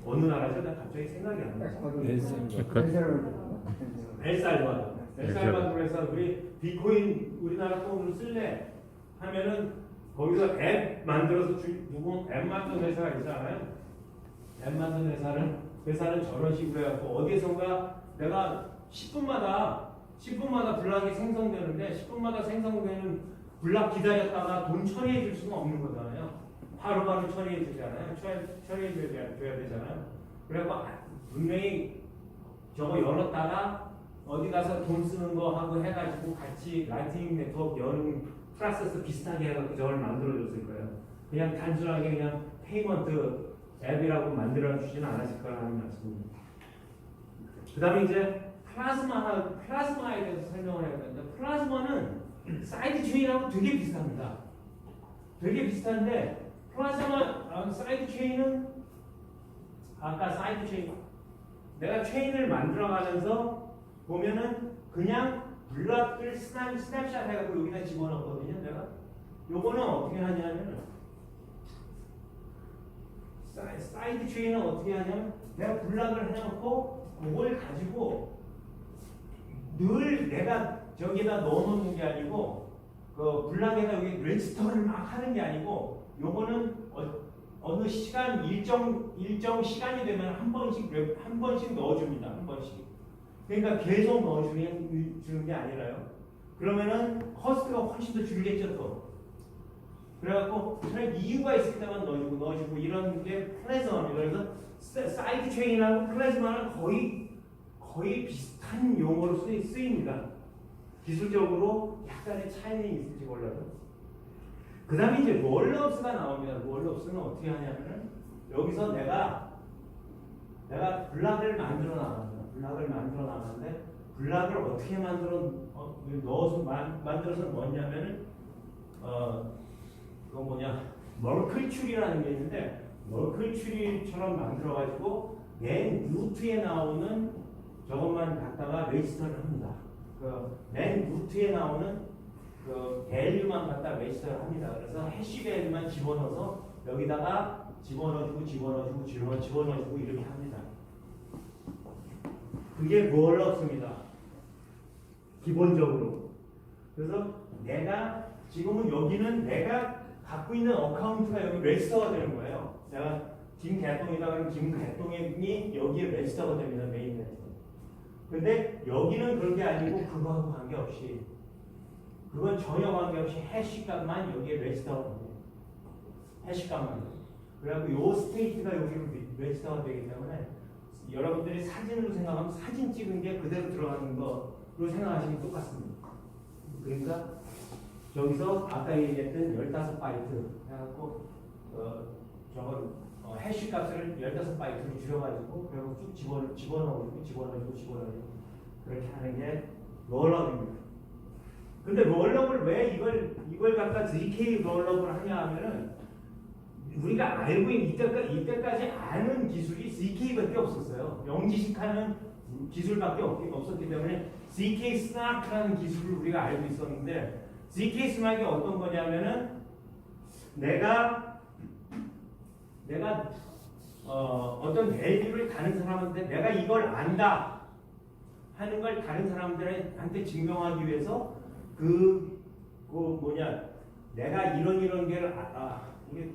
어느 나라죠? 나 갑자기 생각이 안 나. 엘살바도르. 엘살바도르에서 우리 비트코인 우리나라 돈으로 쓸래 하면은 거기서 앱 만들어서 누구 앱 만든 회사가 있잖아요. 앱 만든 회사는 저런 식으로 해갖고 어디선가 내가 10분마다 블락이 생성되는데 10분마다 생성되는 블락 기다렸다가 돈 처리해 줄 수가 없는 거잖아요. 바로바로 처리해 주잖아요. 처리해 줘야 되잖아요. 그래갖고 분명히 저거 열었다가 어디 가서 돈 쓰는 거 하고 해가지고 같이 라이트닝 네트워크 여는 프로세스 비슷하게 해갖고 저걸 만들어줬을 거예요. 그냥 단순하게 그냥 페이먼트 앱이라고 만들어주지는 않았을 거라는 말씀입니다. 그 다음에 이제 플라즈마에 대해서 설명을 해야 되는데 플라즈마는 사이드 체인하고 되게 비슷합니다. 되게 비슷한데 플라즈마 사이드 체인은 아까 사이드 체인 내가 체인을 만들어가면서 보면은 그냥 블락을 스냅샷 해갖고 여기다 집어넣거든요. 내가 요거는 어떻게 하냐면은 사이드 체인은 어떻게 하냐면 내가 블락을 해놓고 그걸 가지고 늘 내가 저기다 넣어놓는 게 아니고 그 블락에다 여기 레지스터를 막 하는 게 아니고 요거는 어느 시간 일정 시간이 되면 한 번씩 넣어줍니다. 한 번씩. 그러니까 계속 넣어주는 게 아니라요. 그러면은 커스트가 훨씬 더 줄겠죠 또. 그래갖고 그냥 이유가 있을 때만 넣어주고 이런 게 플래즈마입니다. 그래서 사이드 체인하고 플래즈마는 거의 비슷한 용어로 쓰입니다. 기술적으로 약간의 차이는 있을지 몰라도. 그 다음에 이제 롤업스가 나옵니다. 롤업스는 어떻게 하냐면은 여기서 내가 블락을 만들어 나가는데 블락을 어떻게 넣어서 만들어서 뭐냐면은 그거 뭐냐 멀클 추리라는 게 있는데 멀클 추리처럼 만들어가지고 맨 루트에 나오는 저것만 갖다가 레지스터를 합니다. 그 맨 루트에 나오는 그 밸류만 갖다 레지스터를 합니다. 그래서 해시 밸류만 집어넣어서 여기다가 집어넣어주고 이렇게 합니다. 그게 롤업스입니다. 기본적으로. 그래서 지금은 여기는 내가 갖고 있는 어카운트가 여기 레지스터가 되는 거예요. 내가 김개똥이다 그러면 김개똥이 여기에 레지스터가 됩니다. 메인 네트워크. 근데 여기는 그런 게 아니고 그거하고 관계없이 그건 전혀 관계없이 해시값만 여기에 레지스터가 됩니다. 해시값만. 그래갖고 요 스테이트가 여기로 레지스터가 되기 때문에 여러분들이 사진으로 생각하면 사진 찍은 게 그대로 들어가는 거로 생각하시면 똑같습니다. 그러니까 저기서 아까 얘기했던 15바이트 해갖고 저걸 해시 값을 15바이트로 줄여가지고 그리고 쭉 집어넣어주고 그렇게 하는 게 롤업입니다. 근데 롤업을 왜 이걸 갖다 ZK 롤업을 하냐 하면은 우리가 알고 있는 이때까지 아는 기술이 ZK밖에 없었어요. 영지식하는 기술밖에 없었기 때문에 ZK 스낙이라는 기술을 우리가 알고 있었는데 ZK 스낙이 어떤 거냐면은 내가 어떤 밸류를 다른 사람한테 내가 이걸 안다 하는 걸 다른 사람들한테 증명하기 위해서 내가 이런 게를 이게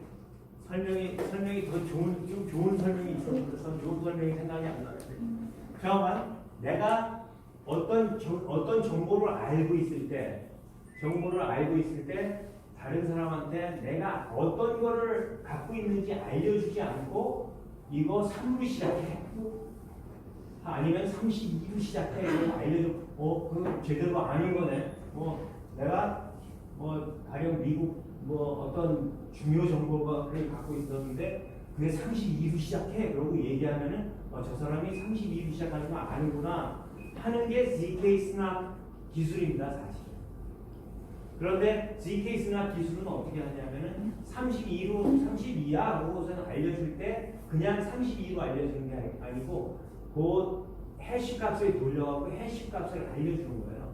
설명이 더 좋은 설명이 있었는데 좋은 설명이 생각이 안 나요. 그러면 내가 어떤 정보를 알고 있을 때 다른 사람한테 내가 어떤 거를 갖고 있는지 알려주지 않고 이거 3로 시작해 아니면 32로 시작해 이거 알려줘. 그거 제대로 아닌 거네. 내가 가령 미국 어떤 중요 정보를 갖고 있었는데 그게 32로 시작해 그러고 얘기하면은 저 사람이 32로 시작하는 거 아는구나 하는 게 ZK 스납 기술입니다. 사실. 그런데 ZK 스납 기술은 어떻게 하냐면은 32야 하고서는 알려줄 때 그냥 32로 알려주는 게 아니고 그 해시 값을 돌려갖고 해시 값을 알려주는 거예요.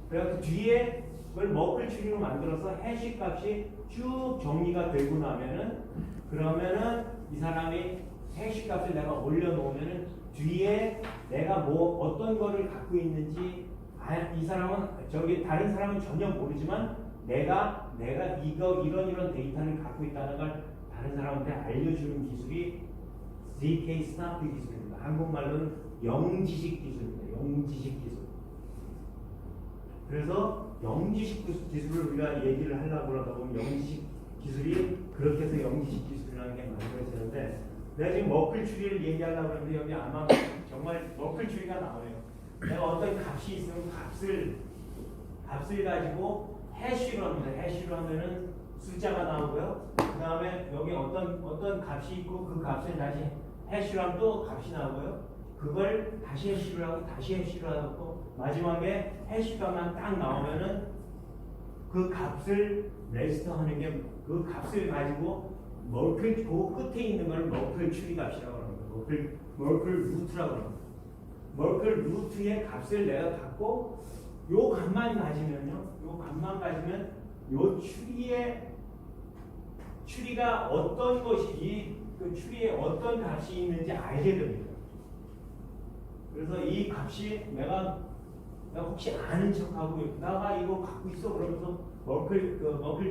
그래서 뒤에 그걸 머플 추리로 만들어서 해시 값이 쭉 정리가 되고 나면은 그러면은 이 사람이 해시 값을 내가 올려놓으면은 뒤에 내가 뭐 어떤 거를 갖고 있는지 이 사람은 저기 다른 사람은 전혀 모르지만 내가 이거 이런 데이터를 갖고 있다는 걸 다른 사람한테 알려주는 기술이 ZK 스나프 기술입니다. 한국말로는 영지식 기술입니다. 영지식 기술. 그래서 영지식 기술을 우리가 얘기를 하려고 그러다 보면 영지식 기술이 그렇게 해서 영지식 기술이라는 게 만들어지는데 내가 지금 머클 추리를 얘기하려고 그러는데 여기 아마 정말 머클 추리가 나와요. 내가 어떤 값이 있으면 값을 가지고 해시로 합니다. 해시로 하면은 숫자가 나오고요. 그 다음에 여기 어떤 값이 있고 그 값을 다시 해시로 하면 또 값이 나오고요. 그걸 다시 해시로 하고 다시 해시로 하고 마지막에 해시값만 딱 나오면은 그 값을 레지스터하는 게 그 값을 가지고 머클 그 끝에 있는 걸 머클 추리 값이라고 합니다. 머클 루트라고 합니다. 머클 루트의 값을 내가 갖고 요 값만 가지면요. 요 값만 가지면 요 추리가 어떤 것이 그 추리에 어떤 값이 있는지 알게 됩니다. 그래서 이 값이 내가 혹시 아는 척하고 나가 이거 갖고 있어 그러면서 머클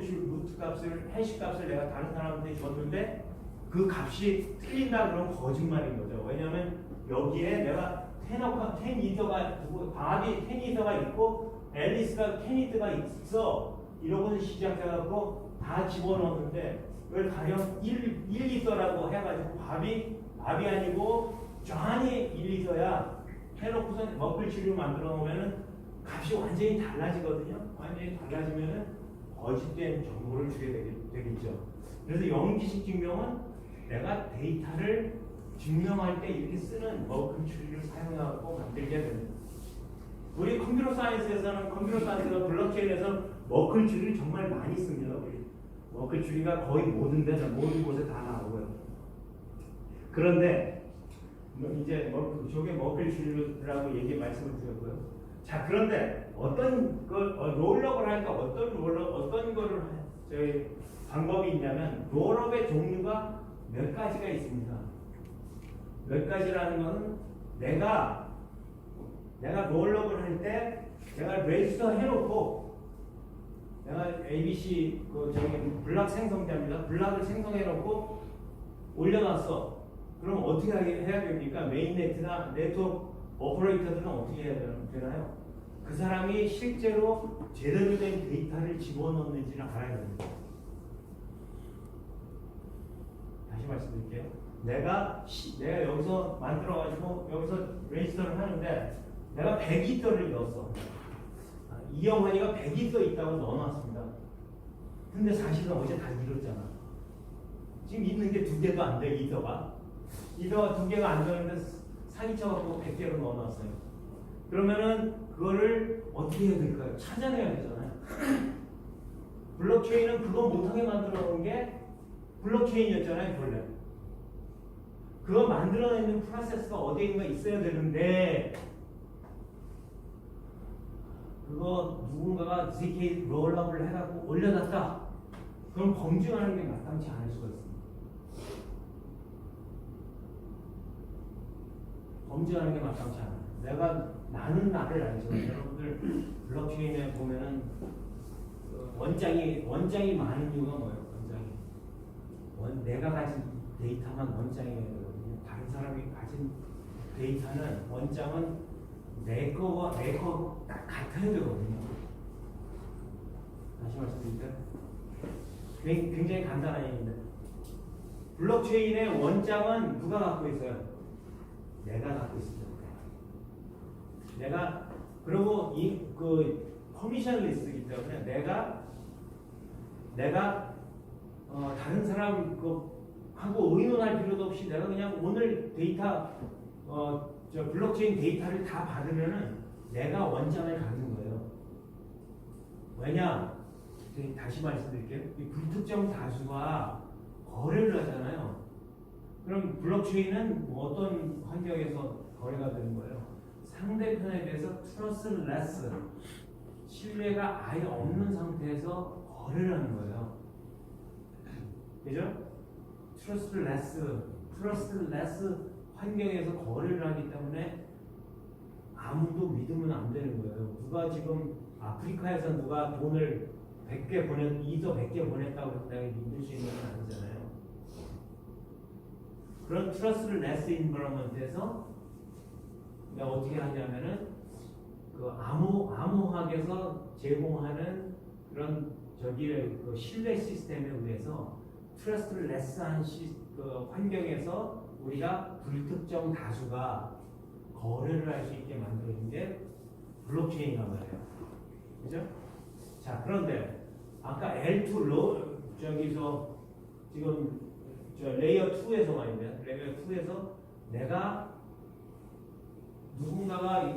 추리 루트 값을 해시 값을 내가 다른 사람한테 줬는데 그 값이 틀린다 그러면 거짓말인 거죠. 왜냐하면 여기에 내가 테니더가 바비 테니더가 있고 앨리스가 케니드가 있어 이러고서 시작해갖고 다 집어넣었는데 그걸 가령 1리터라고 해가지고 밥이 아니고 존이 1리터야 해놓고서 머클 추리를 만들어 놓으면은 값이 완전히 달라지거든요. 완전히 달라지면은 거짓된 정보를 주게 되겠죠. 그래서 영지식 증명은 내가 데이터를 증명할 때 이렇게 쓰는 머클 추리를 사용하고 만들게 됩니다. 우리 컴퓨터 사이언스가 블록체인에서 머클 추리를 정말 많이 씁니다. 우리 머클 추리가 거의 모든 곳에 다 나오고요. 그런데 이제 저게 머클 추리라고 말씀을 드렸고요. 자, 그런데 어떤 롤업을 하니까 어떤 거를 저희 방법이 있냐면 롤업의 종류가 몇 가지가 있습니다. 몇 가지라는 것은 내가 롤업을 할 때 내가 레지스터 해놓고 내가 ABC 블락 생성자입니다. 블락을 생성해놓고 올려놨어. 그럼 어떻게 해야 됩니까? 메인네트나 네트워크 오퍼레이터들은 어떻게 해야 되나요? 그 사람이 실제로 제대로 된 데이터를 집어넣는지를 알아야 됩니다. 다시 말씀드릴게요. 내가 여기서 만들어가지고 여기서 레지스터를 하는데 내가 100이더를 넣었어. 이영환이가 100이더 있다고 넣어놨습니다. 근데 사실은 어제 다 잃었잖아. 지금 있는 게 2개도 안 돼, 이더가 2개가 안 되는데 사기쳐갖고 100개로 넣어놨어요. 그러면은 그거를 어떻게 해야 될까요? 찾아내야 되잖아요. 블록체인은 그거 못하게 만들어 놓은 게 블록체인이었잖아요, 원래. 그거 만들어내는 프로세스가 어디인가 있어야 되는데 그거 누군가가 ZK 롤업을 해갖고 올려놨다. 그럼 검증하는 게 마땅치 않을 수가 있습니다. 검증하는 게 마땅치 않아요. 나는 나를 알죠. 여러분들 블록체인에 보면은 원장이 많은 이유가 뭐예요? 내가 가진 데이터만 원장이어야 되거든요. 다른 사람이 가진 데이터는 원장은 내 거 딱 같아야 되거든요. 다시 말씀드릴까요? 굉장히 간단한 얘기인데 블록체인의 원장은 누가 갖고 있어요? 내가 갖고 있습니다. 그리고 퍼미션 리스트이기 때문에 내가 다른 사람 하고 의논할 필요도 없이 내가 그냥 오늘 데이터 블록체인 데이터를 다 받으면은 내가 원장을 갖는 거예요. 왜냐? 다시 말씀드릴게요. 이 불특정 다수가 거래를 하잖아요. 그럼 블록체인은 어떤 환경에서 거래가 되는 거예요? 상대편에 대해서 트러스트레스, 신뢰가 아예 없는 상태에서 거래를 하는 거예요. 그죠? 트러스트레스 환경에서 거래를 하기 때문에 아무도 믿으면 안 되는 거예요. 누가 지금 아프리카에서 누가 돈을 100개 이더 100개 보냈다고 해서 내가 믿을 수 있는 건 아니잖아요. 그런 트러스트레스 인버런먼트에서 내가 어떻게 하냐면은 그 암호학에서 제공하는 그런 그 신뢰 시스템에 의해서 트러스트레스한 그 환경에서 우리가 불특정 다수가 거래를 할 수 있게 만들어준 게 블록체인이란 말이에요. 그죠? 자, 그런데 아까 L2 저기서 지금 저 레이어 2에서 말입니다. 레이어 2에서 내가 누군가가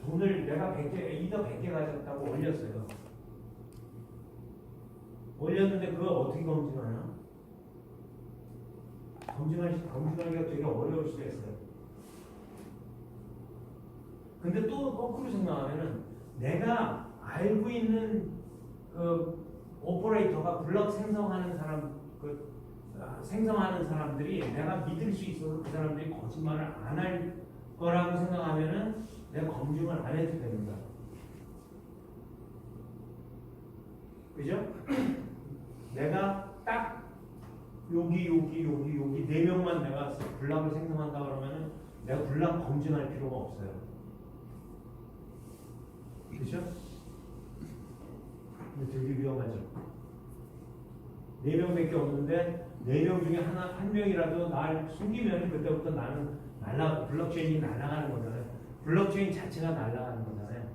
돈을 내가 100개, 이더 100개 가졌다고 올렸어요. 올렸는데 그걸 어떻게 검증하나? 검증하기가 되게 어려울 수가 있어요. 근데 또 거꾸로 생각하면은 내가 알고 있는 그 오퍼레이터가 블럭 생성하는 사람들이 내가 믿을 수 있어서 그 사람들이 거짓말을 안 할 거라고 생각하면은 내가 검증을 안 해도 됩니다. 그죠? 내가 딱 여기 4명만 내가 블락을 생성한다 그러면은 내가 블락 검증할 필요가 없어요. 그죠? 되게 위험하죠. 4명밖에 없는데 4명 중에 한 명이라도 날 숨기면 그때부터 나는 블록체인이 날아가는 거잖아요. 블록체인 자체가 날아가는 거잖아요.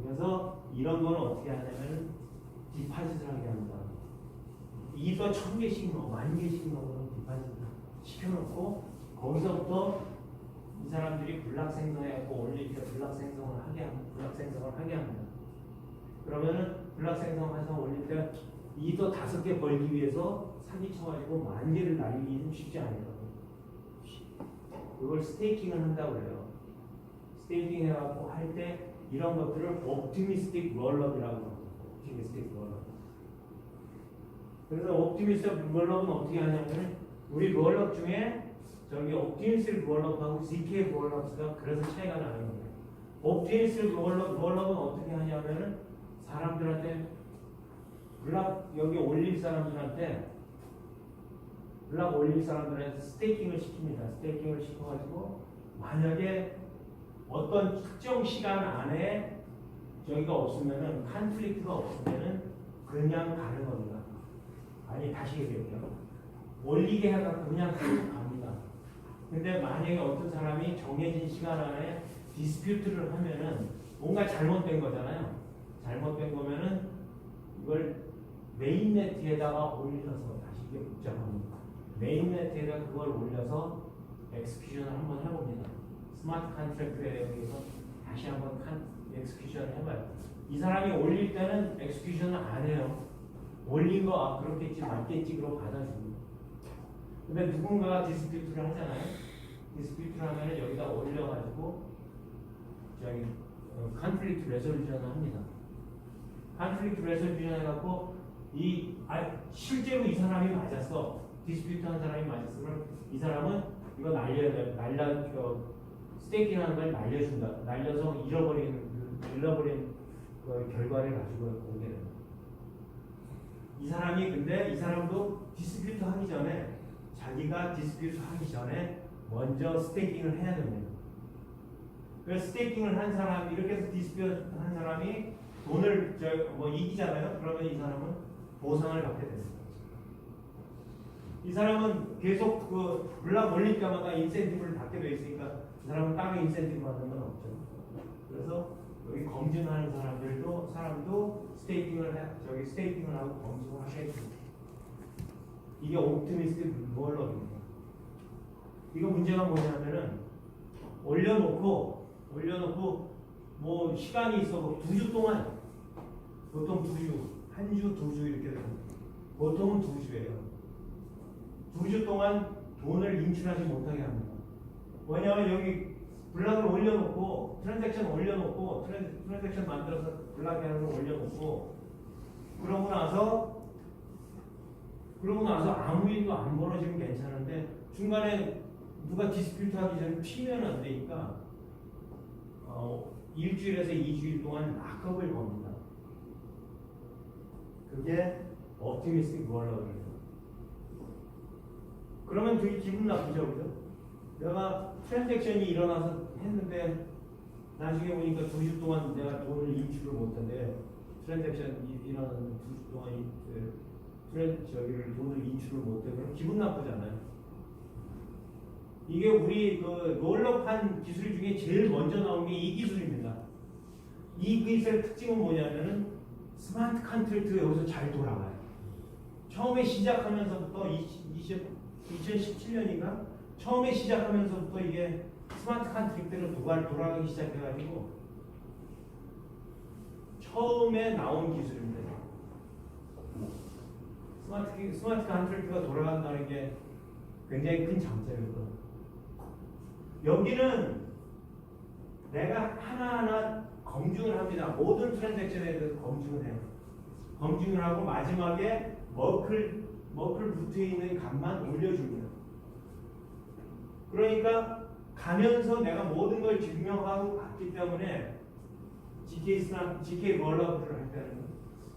그래서 이런 거는 어떻게 하냐면 디파짓을 하게 합니다. 이거 1000개씩 10,000개씩 넣으면 디파짓을 시켜놓고 거기서부터 이 사람들이 블락 생성해갖고 올릴 때 블락 생성을 하게 합니다. 그러면은 블락 생성해서 올릴 때 이더 5개 벌기 위해서 사기 쳐가지고 10,000개를 날리기는 쉽지 않아요. 그걸 스테이킹을 한다고 그래요. 스테이킹 해갖고 할 때 이런 것들을 옵티미스틱 롤업이라고 합니다. 옵티미스틱 롤업. 그래서 옵티미스틱 롤업은 어떻게 하냐면 우리 롤업 중에 저기 옵티미스틱 롤업하고 ZK 롤업가 그래서 차이가 나는 거예요. 옵티미스틱 롤업은 어떻게 하냐면은 사람들한테 블락 여기 올릴 사람들한테 스테이킹을 시킵니다. 스테이킹을 시켜가지고 만약에 어떤 특정 시간 안에 저기가 없으면은 컨플릭트가 없으면은 그냥 가는 겁니다. 아니 다시 얘기할게요. 올리게 해갖고 그냥 갑니다. 근데 만약에 어떤 사람이 정해진 시간 안에 디스퓨트를 하면은 뭔가 잘못된 거잖아요. 잘못된 거면은 이걸 메인네트에다가 올려서 다시 이게 복잡합니다. 메인네트에다 그걸 올려서 엑스큐션을 한번 해봅니다. 스마트 컨트랙트에 대해서 다시 한번 엑스큐션을 해봐요. 이 사람이 올릴 때는 엑스큐션을 안 해요. 올린 거 그렇겠지 맞겠지 그러고 받아줍니다. 근데 누군가가 디스퓨트를 하잖아요. 디스퓨트를 하면 여기다 올려가지고 저기 컨플릭트 레솔루션을 합니다. 컨플릭트 레솔루션 해갖고 실제로 이 사람이 맞았어. 디스퓨트 한 사람이 맞았어. 그럼 이 사람은 이거 스테이킹하는 걸 날려준다. 날려서 잃어버린 그 결과를 가지고 오게 됩니다. 근데 이 사람도 디스퓨트 하기 전에 자기가 디스퓨트 하기 전에 먼저 스테이킹을 해야 됩니다. 그래서 스테이킹을 한 사람 이렇게 해서 디스퓨트 한 사람이 돈을 이기잖아요. 그러면 이 사람은 보상을 받게 됩니다. 이 사람은 계속 그 블락 올릴 때마다 인센티브를 받게 돼 있으니까 이 사람은 따로 인센티브 받는 건 없죠. 그래서 여기 검증하는 사람도 스테이킹을 하고 검증을 하셔야겠습니다. 이게 옵티미스틱 롤업입니다. 이거 문제가 뭐냐면은 올려놓고 뭐 시간이 있어 2주 동안 보통 2주, 1주, 2주 이렇게 됩니다. 보통은 2주예요. 2주 동안 돈을 인출하지 못하게 합니다. 왜냐하면 여기 블락을 올려놓고 트랜잭션 만들어서 블락하는 걸 올려놓고 그러고 나서 그러고 나서 아무 일도 안 벌어지면 괜찮은데 중간에 누가 디스퓨트 하기 전에 튀면 안 되니까 일주일에서 2주일 동안 락업을 겁니다. 그게 optimistic warlock이에요. 그러면 되게 기분 나쁘죠, 그죠? 내가 트랜잭션이 일어나서 했는데 나중에 보니까 2주 동안 내가 돈을 인출을 못한데 트랜잭션 일어나는 2주 동안 돈을 인출을 못해. 그럼 기분 나쁘잖아요. 이게 우리 그 롤러판 기술 중에 제일 먼저 나온 게 이 기술입니다. 이 기술의 특징은 뭐냐면은 스마트 컨트랙트가 여기서 잘 돌아가요. 처음에 시작하면서부터 2017년인가? 처음에 시작하면서부터 이게 스마트 컨트랙트로 돌아가기 시작해가지고 처음에 나온 기술입니다. 스마트 컨트랙트가 돌아간다는 게 굉장히 큰 장점이거든요. 여기는 내가 하나하나 검증을 합니다. 모든 트랜잭션에 대해서 검증을 해요. 검증을 하고 마지막에 머클 붙어 있는 값만 올려줍니다. 그러니까 가면서 내가 모든 걸 증명하고 갔기 때문에 GK rolloup를 할 때는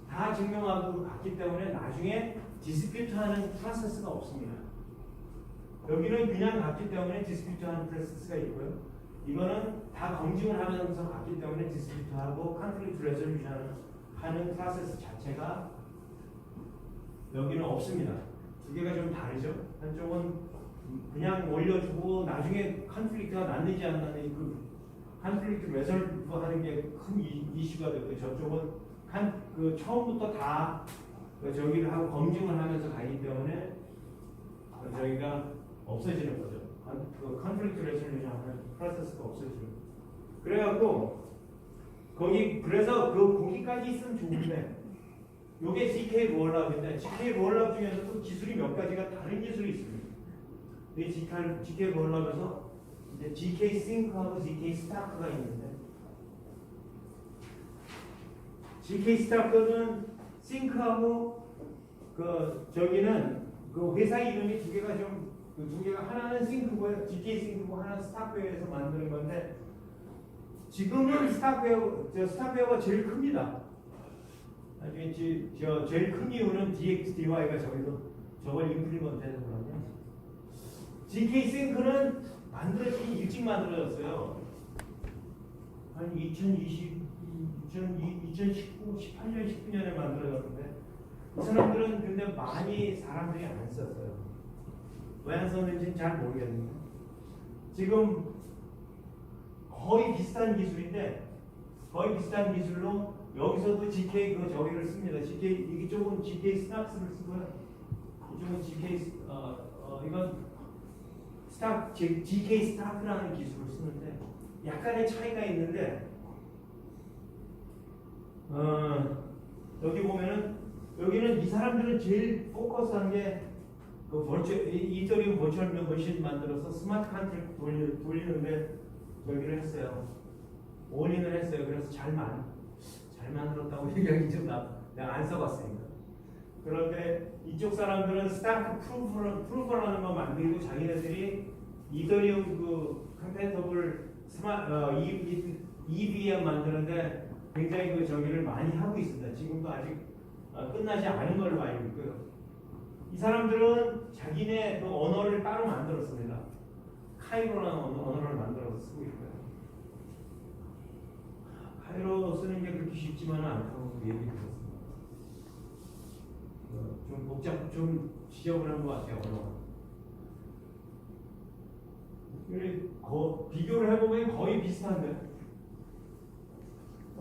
다 증명하고 갔기 때문에 나중에 디스퓨트하는 프로세스가 없습니다. 여기는 그냥 갔기 때문에 디스퓨트하는 프로세스가 있고요. 이거는 다 검증을 하면서 갔기 때문에 디스퓨트하고 컨플릭트 레졸루션 하는 프로세스 자체가 여기는 없습니다. 두 개가 좀 다르죠. 한쪽은 그냥 올려주고 나중에 컨플릭트가 났는지 안 났는지 그 컨플릭트 레졸브 하는 게 큰 이슈가 되고 저쪽은 그 처음부터 다 저기를 하고 검증을 하면서 가기 때문에 저희가 없어지는 거죠. 그 컨플릭트 레졸루션 하는 프로세스가 없어지는 거죠. 그래갖고 그래서 그 거기까지 있으면 좋은데 요게 GK 롤업인데 GK 롤업 중에서도 기술이 몇 가지가 다른 기술이 있습니다. 이 GK 롤업에서 이제 GK 싱크하고 GK 스타크가 있는데 GK 스타크는 싱크하고 저기는 그 회사 이름이 두 개가 두 개가 하나는 싱크고요. GK 싱크고 하나는 스타크웨어에서 만드는 건데 지금은 스타크웨어가 제일 큽니다. 나중에 제일 큰 이유는 DXDY가 저걸 임플리먼트해서 그러냐. GK 싱크는 만들어지기 일찍 만들어졌어요. 한 2019, 18년, 19년에 만들어졌는데 이 사람들은 근데 많이 사람들이 안 썼어요. 왜 안 썼는지는 잘 모르겠는데 지금 거의 비슷한 기술인데 거의 비슷한 기술로 여기서도 GK 저기를 씁니다. 이쪽은 GK 스낙스를 쓰고요. 이쪽은 GK 이건 GK 스타크라는 기술을 쓰는데 약간의 차이가 있는데 여기 보면은 여기는 이 사람들은 제일 포커스한 게 이더리움 버추얼 머신 만들어서 스마트 컨트랙트 돌리는데 저기를 했어요. 올인을 했어요. 그래서 잘 만들었다고 얘기하기 좀 내가 안 써봤으니까. 그런데 이쪽 사람들은 스타크 프루퍼라는 거 만들고 자기네들이 이더리움 그 컴패터블 EVM 만드는데 굉장히 저기를 많이 하고 있습니다. 지금도 아직 끝나지 않은 걸로 알고 있고요. 이 사람들은 자기네 그 언어를 따로 만들었습니다. 카이로라는 언어를 만들어서 쓰고 있고요. 카이로 쓰는 게 그렇게 쉽지만은 않다고 얘기 들었습니다. 좀 지저분한 것 같아요, 언어가. 비교를 해보면 거의 비슷한데,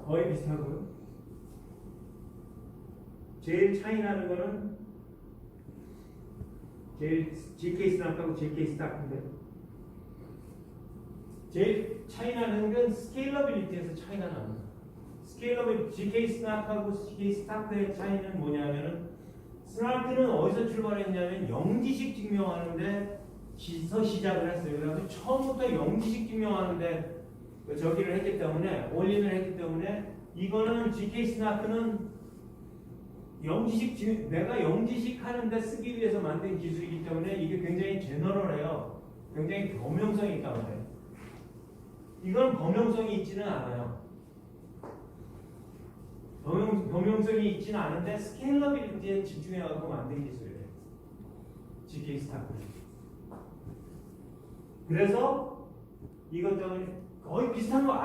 거의 비슷하고요. 제일 차이 나는 거는 제일 GK 스낙하고 GK 스타크인데 제일 차이 나는 건 스케일러빌리티에서 차이가 납니다. GK 스낙하고 GK 스타크의 차이는 뭐냐면은 스낙은 어디서 출발했냐면 영지식 증명하는데 시작을 했어요. 그래서 처음부터 영지식 증명하는데 저기를 했기 때문에 올인을 했기 때문에 이거는 GK 스낙은 내가 영지식 하는데 쓰기 위해서 만든 기술이기 때문에 이게 굉장히 제너럴해요. 굉장히 범용성이 있다고 해요. 이건 범용성이 있지는 않아요. 범용성이 있지는 않은데 스케일러빌리티에 집중해가지고 만든 기술이에요. GK 스타크. 그래서 이것저것 거의 비슷한 거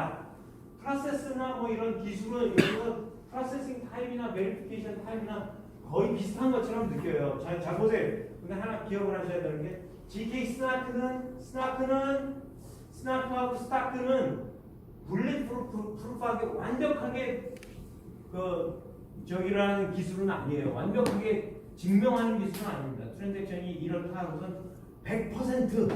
프로세스나 뭐 이런 기술은 이런 프로세싱 타임이나 베리피케이션 타임이나 거의 비슷한 것처럼 느껴요. 자 보세요. 근데 하나 기억을 하셔야 되는 게 GK 스나크하고 스타크는 불릿프루프하게 완벽하게 저기라는 기술은 아니에요. 완벽하게 증명하는 기술은 아닙니다. 트랜잭션이 이렇다 하고선 100%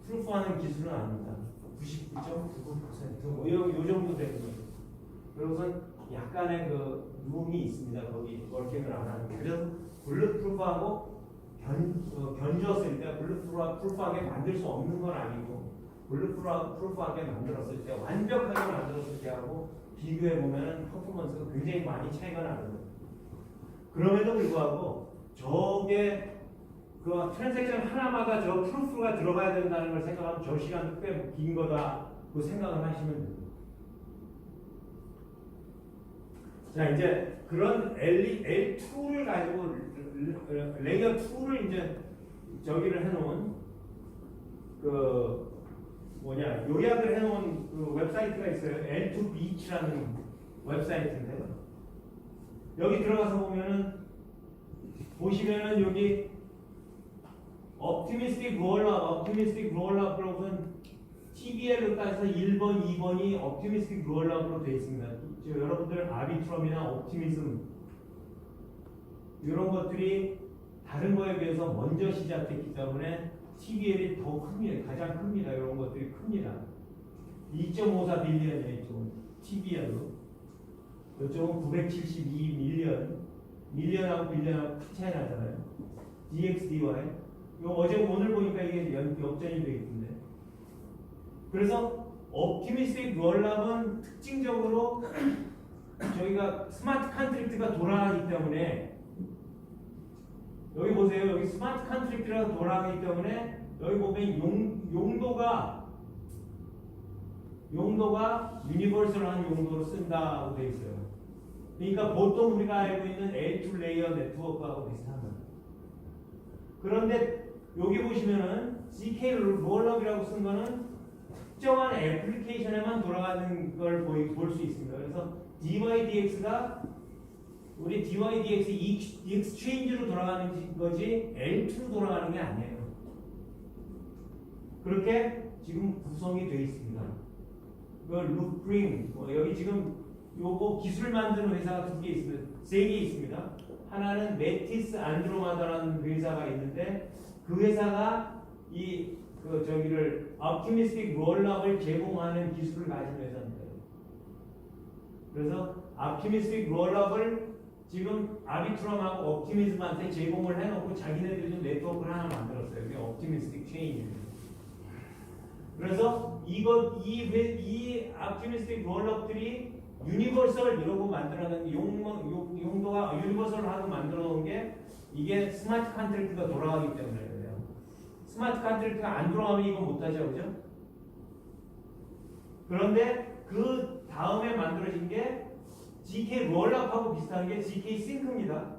프루프하는 기술은 아닙니다. 99.99%뭐 요 정도 되는 거죠. 그러고선 약간의 룸이 있습니다. 거기 워킹을 안 하는 게. 그래서 블루프루프하고 견주었을 때 블루프루프하게 만들 수 없는 건 아니고 블루프루프하게 만들었을 때 완벽하게 만들었을 때하고 비교해 보면은 퍼포먼스가 굉장히 많이 차이가 나는 거예요. 그럼에도 불구하고 저게 트랜잭션 하나마다 저 프루프가 들어가야 된다는 걸 생각하면 저 시간도 꽤 긴 거다고 생각을 하시면 됩니다. 자, 이제 그런 L2를 가지고 레이어 2를 이제 저기를 해놓은 요약을 해놓은 웹사이트가 있어요. L2Beach라는 웹사이트인데 여기 들어가서 보시면은 여기 optimistic roll-up으로는 TBL로 따져서 1번, 2번이 optimistic roll-up으로 되어 있습니다. 여러분들 아비트럼이나 옵티미즘 이런 것들이 다른 거에 비해서 먼저 시작했기 때문에 TBL이 더 큽니다. 가장 큽니다. 이런 것들이 큽니다. 2.54 빌리언이에요. 이쪽은 TBL로. 이쪽은 972 밀리언하고 빌리언하고 큰 차이 나잖아요. DXDY. 오늘 보니까 이게 역전이 되겠던데. 그래서 옵티미스틱 롤랍은 특징적으로 저희가 스마트 컨트랙트가 돌아가기 때문에 여기 보세요. 여기 스마트 컨트랙트가 돌아가기 때문에 여기 보면 용도가 유니버설한 용도로 쓴다고 되어 있어요. 그러니까 보통 우리가 알고 있는 L2 레이어 네트워크하고 비슷한 거예요. 그런데 여기 보시면은 GK 롤업이라고 쓴 거는 특정한 애플리케이션에만 돌아가는 걸 볼 수 있습니다. 그래서 DYDX가 우리 DYDX 익스체인지로 돌아가는 거지 L2로 돌아가는 게 아니에요. 그렇게 지금 구성이 되어 있습니다. 루프링 여기 지금 요거 기술 만드는 회사가 2개 있습니다. 3개 있습니다. 하나는 메티스 안드로마다라는 회사가 있는데 그 회사가 저기를 optimistic roll-up을 제공하는 기술을 가진 회사입니다. 그래서 optimistic roll-up을 지금 아비트럼하고 옵티미즘한테 제공을 해놓고 자기네들이 좀 네트워크를 하나 만들었어요. 이게 optimistic chain입니다. 그래서 이 optimistic roll-up들이 유니버설 이러고 만들어낸 용도가 유니버설하고 만들어 놓은 게 이게 스마트 컨트랙트가 돌아가기 때문에 그래요. 스마트 컨트랙트가 안 돌아가면 이거 못하죠, 그죠? 그런데 그 다음에 만들어진 게 GK 롤업하고 비슷한 게 GK 싱크입니다.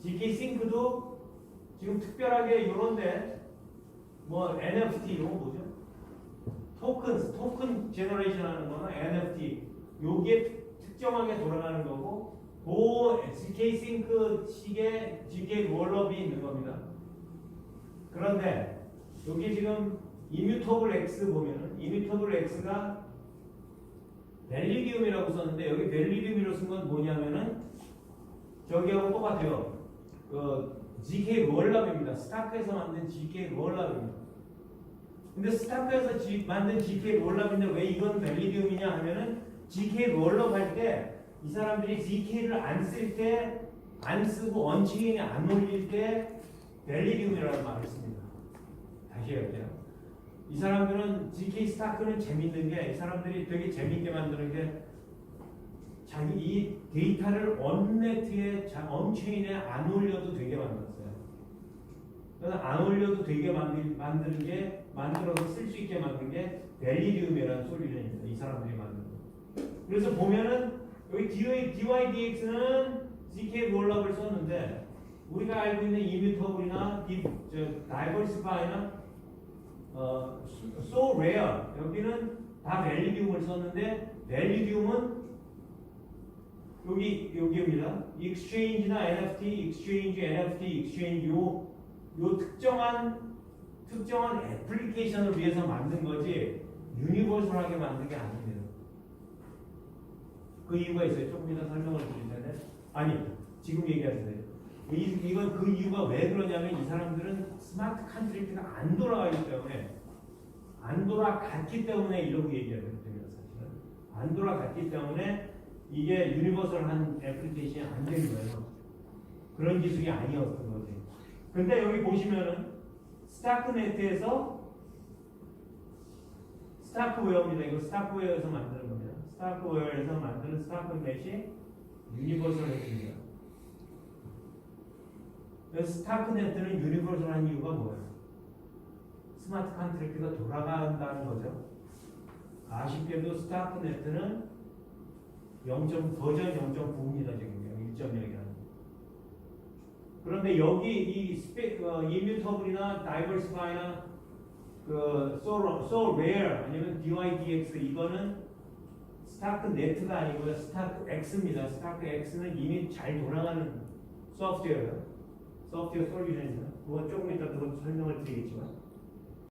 GK 싱크도 지금 특별하게 이런데 NFT 이런 거 뭐죠? 토큰 제너레이션 하는 거는 NFT 요게 특정하게 돌아가는 거고 그 GK 싱크 식의 GK 롤업이 있는 겁니다. 그런데 여기 지금 이뮤터블 X 보면은 이뮤터블 X가 벨리디움이라고 썼는데 여기 벨리디움이라고 쓴 건 뭐냐면은 저기하고 똑같아요. GK 롤업입니다. 스타크에서 만든 GK 롤업입니다. 근데 스타크에서 만든 GK 롤업인데 왜 이건 벨리디움이냐 하면은 GK 롤업 할 때 이 사람들이 GK를 안 쓰고 원체인에 안 올릴 때 벨리디움이라는 말을 씁니다. 다시 해볼게요. 이 사람들은 GK 스타크는 재밌는 게 이 사람들이 되게 재밌게 만드는 게 자기 데이터를 언네트에 언체인에 안 올려도 되게 만들었어요. 그래서 안 올려도 되게 만드는 게 만들어서 쓸 수 있게 만든 게 벨리디움이라는 솔루션입니다. 이 사람들이 만든 거. 그래서 보면은 여기 dydx는 ck rollup을 썼는데 우리가 알고 있는 이뮤터블이나 다이버시파이나 so rare 여기는 다 벨리디움을 썼는데 벨리디움은 여기입니다. exchange나 NFT, exchange 요 특정한 애플리케이션을 위해서 만든 거지 유니버설하게 만든 게 아닙니다. 그 이유가 있어요. 조금 이따 설명을 드릴 텐데 아니 지금 얘기하세요. 이건 그 이유가 왜 그러냐면 이 사람들은 스마트 컨트랙트가 안 돌아가기 때문에 안 돌아갔기 때문에 이러고 얘기해야 됩니다. 사실은 안 돌아갔기 때문에 이게 유니버설한 애플리케이션이 안 된 거예요. 그런 기술이 아니었던 거지. 근데 여기 보시면은 스타크네트에서 스타크웨어입니다. 이거 스타크웨어에서 만드는 겁니다. 스타크웨어에서 만드는 스타크넷이 유니버설입니다. 그래서 스타크네트는 유니버설한 이유가 뭐예요? 스마트 컨트랙트가 돌아간다는 거죠. 아쉽게도 스타크네트는 버전 0.9입니다. 지금 1.0이라는. 그런데 여기 이 이뮤터블이나 다이버시파이나 so rare 아니면 dydx 이거는 스타크네트가 아니고요. 스타크X입니다. 스타크X는 이미 잘 돌아가는 소프트웨어 솔루션입니다. 그건 조금 이따 더 설명을 드리겠지만